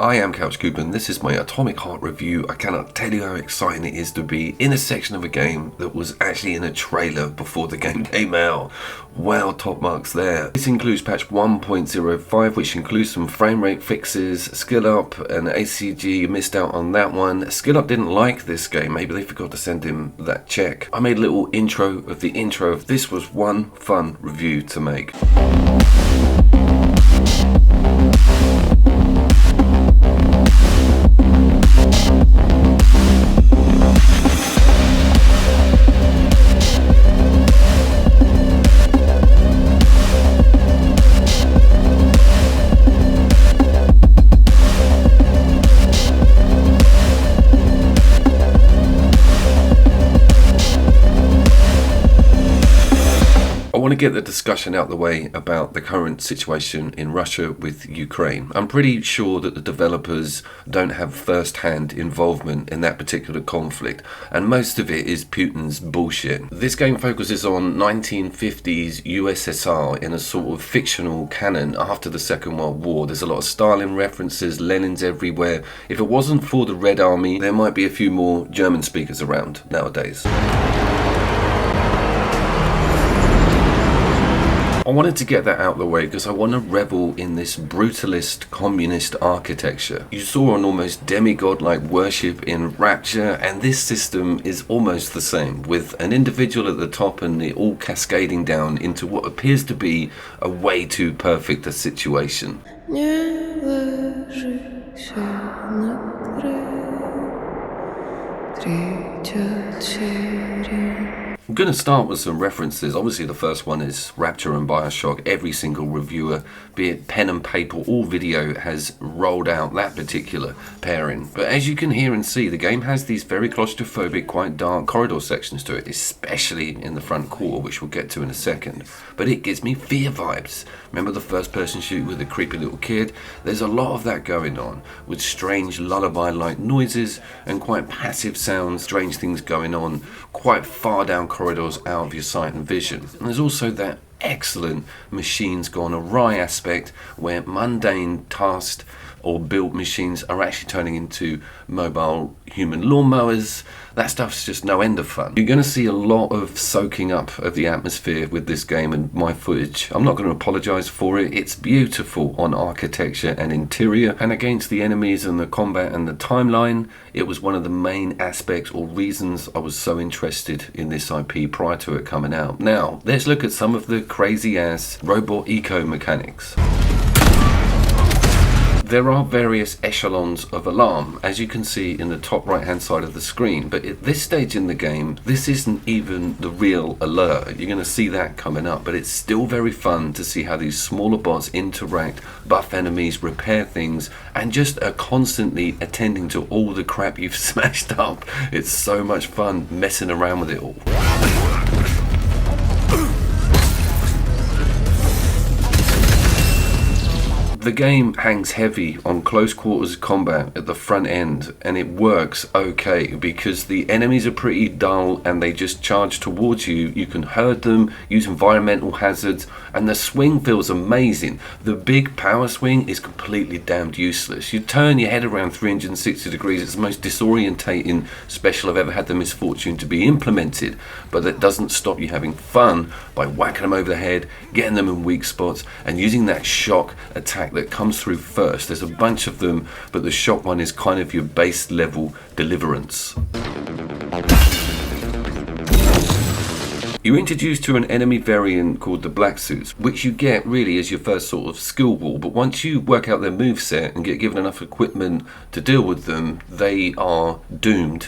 I am Couch Coop and this is my Atomic Heart review. I cannot tell you how exciting it is to be in a section of a game that was actually in a trailer before the game came out. Wow, top marks there. This includes patch 1.05, which includes some frame rate fixes. Skill Up and ACG missed out on that one. Skill Up didn't like this game, maybe they forgot to send him that check. I made a little intro of the intro. This was one fun review to make. I want to get the discussion out the way about the current situation in Russia with Ukraine. I'm pretty sure that the developers don't have first-hand involvement in that particular conflict, and most of it is Putin's bullshit. This game focuses on 1950s USSR in a sort of fictional canon after the Second World War. There's a lot of Stalin references, Lenin's everywhere. If it wasn't for the Red Army, there might be a few more German speakers around nowadays. I wanted to get that out of the way because I want to revel in this brutalist communist architecture. You saw an almost demigod-like worship in Rapture, and this system is almost the same, with an individual at the top and it all cascading down into what appears to be a way too perfect a situation. I'm going to start with some references. Obviously the first one is Rapture and Bioshock. Every single reviewer, be it pen and paper or video, has rolled out that particular pairing. But as you can hear and see, the game has these very claustrophobic, quite dark corridor sections to it, especially in the front core, which we'll get to in a second. But it gives me fear vibes. Remember the first person shoot with the creepy little kid? There's a lot of that going on, with strange lullaby-like noises and quite passive sounds, strange things going on quite far down corridors out of your sight and vision. And there's also that excellent machines gone awry aspect where mundane tasked or built machines are actually turning into mobile human lawnmowers. That stuff's just no end of fun. You're going to see a lot of soaking up of the atmosphere with this game and my footage. I'm not going to apologize for it. It's beautiful on architecture and interior, and against the enemies and the combat and the timeline, it was one of the main aspects or reasons I was so interested in this IP prior to it coming out. Now, let's look at some of the crazy ass robot eco mechanics. There are various echelons of alarm, as you can see in the top right hand side of the screen, but at this stage in the game, this isn't even the real alert. You're going to see that coming up, but it's still very fun to see how these smaller bots interact, buff enemies, repair things, and just are constantly attending to all the crap you've smashed up. It's so much fun messing around with it all. The game hangs heavy on close quarters combat at the front end, and it works okay because the enemies are pretty dull and they just charge towards you. You can herd them, use environmental hazards, and the swing feels amazing. The big power swing is completely damned useless. You turn your head around 360 degrees. It's the most disorientating special I've ever had the misfortune to be implemented, but that doesn't stop you having fun by whacking them over the head, getting them in weak spots, and using that shock attack that comes through first. There's a bunch of them, but the shock one is kind of your base level deliverance. You're introduced to an enemy variant called the Black Suits, which you get really as your first sort of skill wall, but once you work out their moveset and get given enough equipment to deal with them, they are doomed.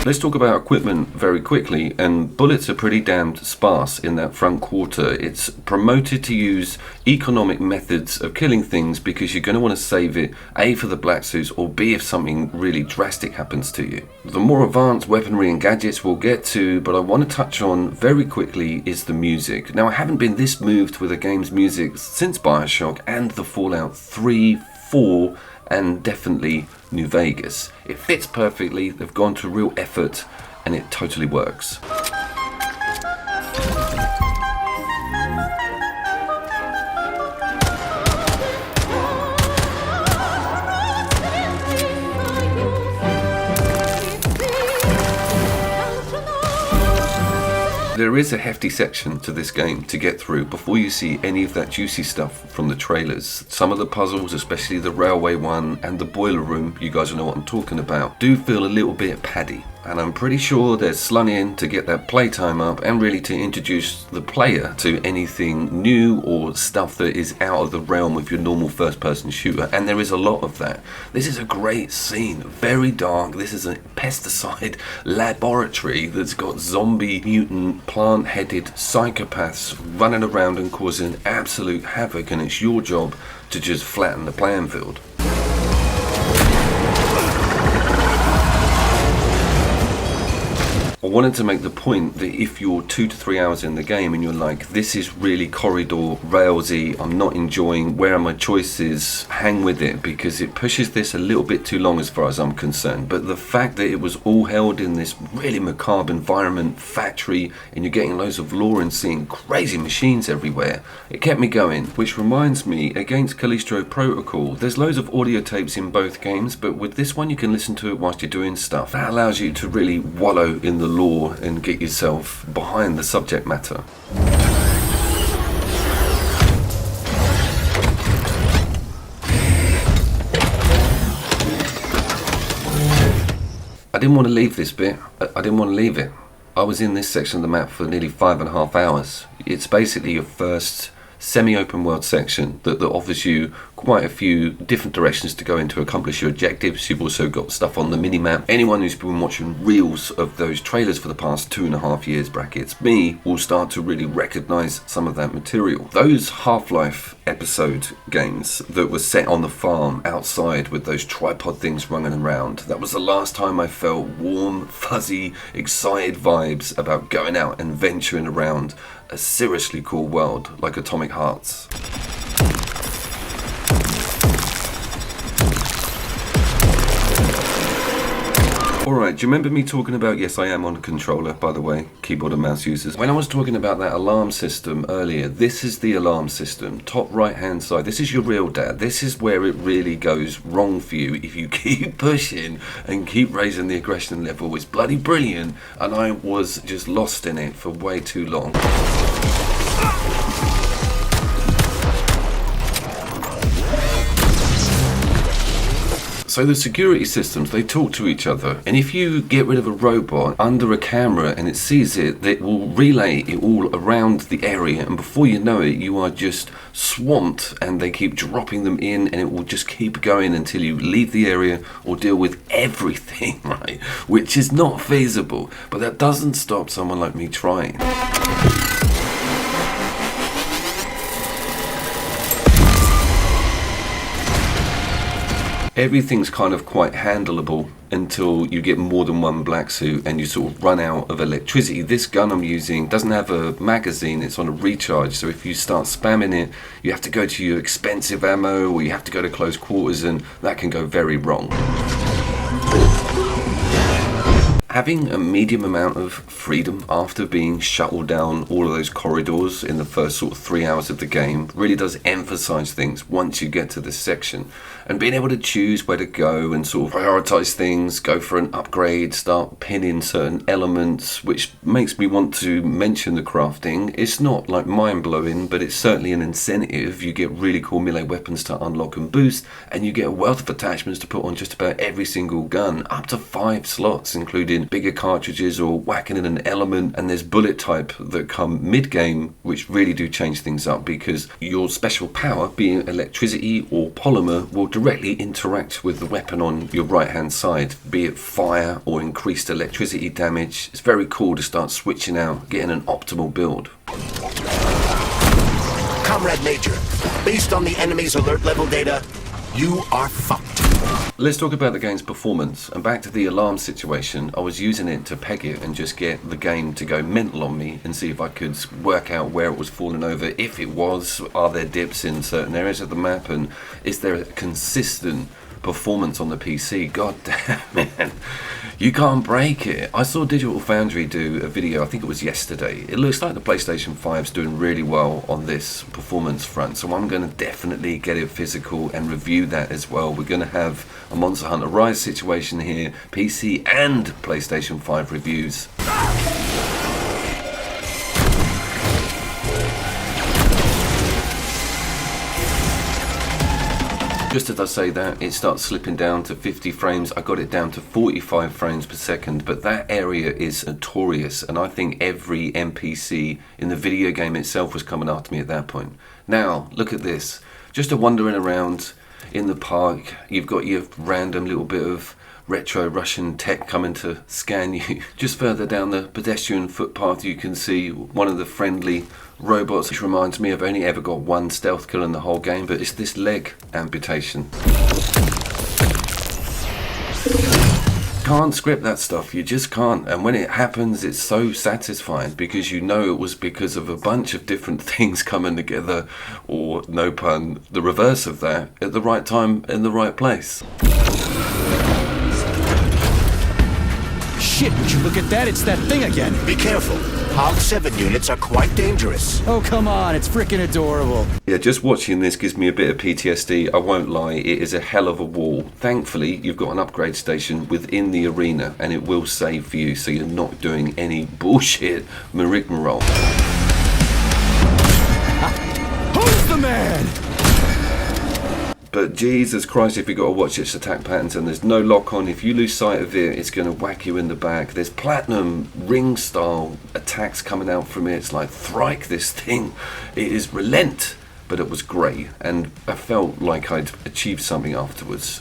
Let's talk about equipment very quickly, and bullets are pretty damned sparse in that front quarter. It's promoted to use economic methods of killing things because you're going to want to save it, A, for the black suits, or B, if something really drastic happens to you. The more advanced weaponry and gadgets we'll get to, but I want to touch on very quickly is the music. Now, I haven't been this moved with a game's music since Bioshock and the Fallout 3, 4, and definitely New Vegas. It fits perfectly, they've gone to real effort, and it totally works. There is a hefty section to this game to get through before you see any of that juicy stuff from the trailers. Some of the puzzles, especially the railway one and the boiler room, you guys will know what I'm talking about, do feel a little bit paddy. And I'm pretty sure they're slung in to get that playtime up and really to introduce the player to anything new or stuff that is out of the realm of your normal first-person shooter, and there is a lot of that. This is a great scene, very dark. This is a pesticide laboratory that's got zombie, mutant, plant-headed psychopaths running around and causing absolute havoc, and it's your job to just flatten the playing field. I wanted to make the point that if you're 2 to 3 hours in the game and you're like, this is really corridor railsy, I'm not enjoying, where are my choices, hang with it, because it pushes this a little bit too long as far as I'm concerned. But the fact that it was all held in this really macabre environment, factory, and you're getting loads of lore and seeing crazy machines everywhere, it kept me going. Which reminds me, against Callisto Protocol, there's loads of audio tapes in both games, but with this one you can listen to it whilst you're doing stuff. That allows you to really wallow in the lore and get yourself behind the subject matter. I didn't want to leave this bit. I didn't want to leave it. I was in this section of the map for nearly 5.5 hours. It's basically your first semi-open world section that offers you quite a few different directions to go in to accomplish your objectives. You've also got stuff on the mini-map. Anyone who's been watching reels of those trailers for the past 2.5 years, brackets me, will start to really recognise some of that material. Those Half-Life episode games that were set on the farm outside with those tripod things running around, that was the last time I felt warm, fuzzy, excited vibes about going out and venturing around a seriously cool world like Atomic Hearts. Alright, do you remember me talking about, yes I am on a controller by the way, keyboard and mouse users. When I was talking about that alarm system earlier, this is the alarm system, top right hand side. This is your real dad. This is where it really goes wrong for you if you keep pushing and keep raising the aggression level. It's bloody brilliant, and I was just lost in it for way too long. So the security systems, they talk to each other, and if you get rid of a robot under a camera and it sees it, it will relay it all around the area, and before you know it, you are just swamped, and they keep dropping them in, and it will just keep going until you leave the area or deal with everything, right? Which is not feasible, but that doesn't stop someone like me trying. Everything's kind of quite handleable until you get more than one black suit and you sort of run out of electricity. This gun I'm using doesn't have a magazine, it's on a recharge, so if you start spamming it, you have to go to your expensive ammo or you have to go to close quarters, and that can go very wrong. Having a medium amount of freedom after being shuttled down all of those corridors in the first sort of 3 hours of the game really does emphasize things once you get to this section. And being able to choose where to go and sort of prioritize things, go for an upgrade, start pinning certain elements, which makes me want to mention the crafting. It's not like mind-blowing, but it's certainly an incentive. You get really cool melee weapons to unlock and boost, and you get a wealth of attachments to put on just about every single gun, up to 5 slots, including bigger cartridges or whacking in an element, and there's bullet type that come mid-game, which really do change things up, because your special power, being electricity or polymer, will directly interact with the weapon on your right hand side, be it fire or increased electricity damage. It's very cool to start switching out, getting an optimal build. Comrade Major, based on the enemy's alert level data, you are fucked. Let's talk about the game's performance, and back to the alarm situation. I was using it to peg it and just get the game to go mental on me and see if I could work out where it was falling over. If it was, are there dips in certain areas of the map, and is there a consistent performance on the PC. God damn, man. You can't break it. I saw Digital Foundry do a video, I think it was yesterday. It looks like the PlayStation 5's doing really well on this performance front, so I'm going to definitely get it physical and review that as well. We're going to have a Monster Hunter Rise situation here, PC and PlayStation 5 reviews. Just as I say that, it starts slipping down to 50 frames. I got it down to 45 frames per second, but that area is notorious, and I think every NPC in the video game itself was coming after me at that point. Now, look at this. Just a wandering around in the park, you've got your random little bit of retro Russian tech coming to scan you. Just further down the pedestrian footpath you can see one of the friendly robots, which reminds me I've only ever got one stealth kill in the whole game, but it's this leg amputation. Can't script that stuff, you just can't, and when it happens it's so satisfying because you know it was because of a bunch of different things coming together, or no pun, the reverse of that, at the right time in the right place. Shit, would you look at that? It's that thing again. Be careful. Hog 7 units are quite dangerous. Oh, come on. It's freaking adorable. Yeah, just watching this gives me a bit of PTSD, I won't lie. It is a hell of a wall. Thankfully, you've got an upgrade station within the arena, and it will save for you, so you're not doing any bullshit rigmarole. Who's the man? But Jesus Christ, if you've got to watch its attack patterns and there's no lock on, if you lose sight of it, it's going to whack you in the back. There's platinum ring style attacks coming out from it. It's like, thrike this thing. It is relent. But it was great, and I felt like I'd achieved something afterwards.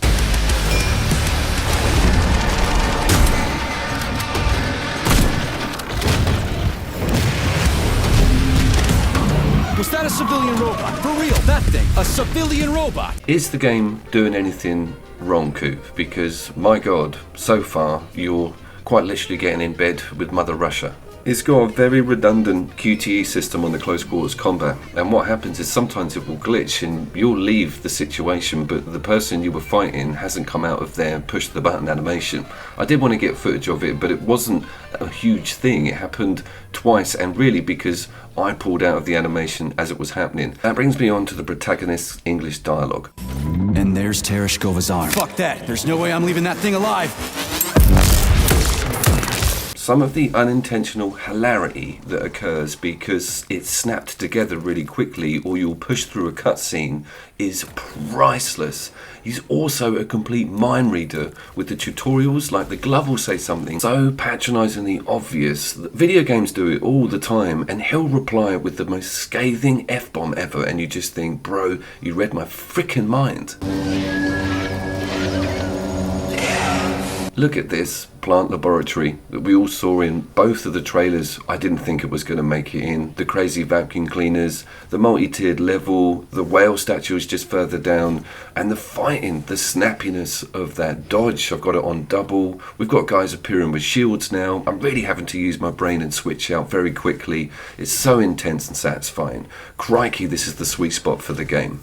Was that a civilian robot? For real, that thing. A civilian robot. Is the game doing anything wrong, Coop? Because, my God, so far, you're quite literally getting in bed with Mother Russia. It's got a very redundant QTE system on the close quarters combat, and what happens is sometimes it will glitch and you'll leave the situation, but the person you were fighting hasn't come out of their push the button animation. I did want to get footage of it, but it wasn't a huge thing. It happened twice, and really because I pulled out of the animation as it was happening. That brings me on to the protagonist's English dialogue. And there's Tereshkova's arm. Fuck that. There's no way I'm leaving that thing alive. Some of the unintentional hilarity that occurs because it's snapped together really quickly, or you'll push through a cutscene, is priceless. He's also a complete mind reader with the tutorials, like the glove will say something so patronisingly obvious. Video games do it all the time, and he'll reply with the most scathing F-bomb ever, and you just think, bro, you read my freaking mind. Look at this plant laboratory that we all saw in both of the trailers. I didn't think it was going to make it in. The crazy vacuum cleaners, the multi-tiered level, the whale statues just further down, and the fighting, the snappiness of that dodge. I've got it on double. We've got guys appearing with shields now. I'm really having to use my brain and switch out very quickly. It's so intense and satisfying. Crikey, this is the sweet spot for the game.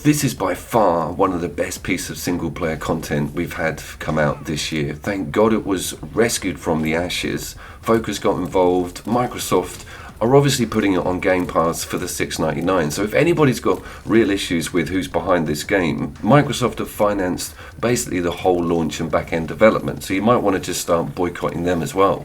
This is by far one of the best pieces of single player content we've had come out this year. Thank God it was rescued from the ashes. Focus got involved. Microsoft are obviously putting it on Game Pass for the $6.99. So if anybody's got real issues with who's behind this game, Microsoft have financed basically the whole launch and back-end development. So you might want to just start boycotting them as well.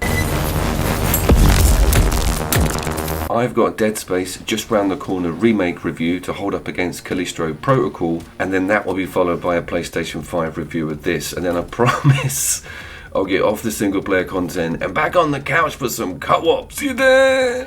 I've got Dead Space just round the corner remake review to hold up against Callisto Protocol, and then that will be followed by a PlayStation 5 review of this, and then I promise I'll get off the single player content and back on the couch for some co-op. See you there!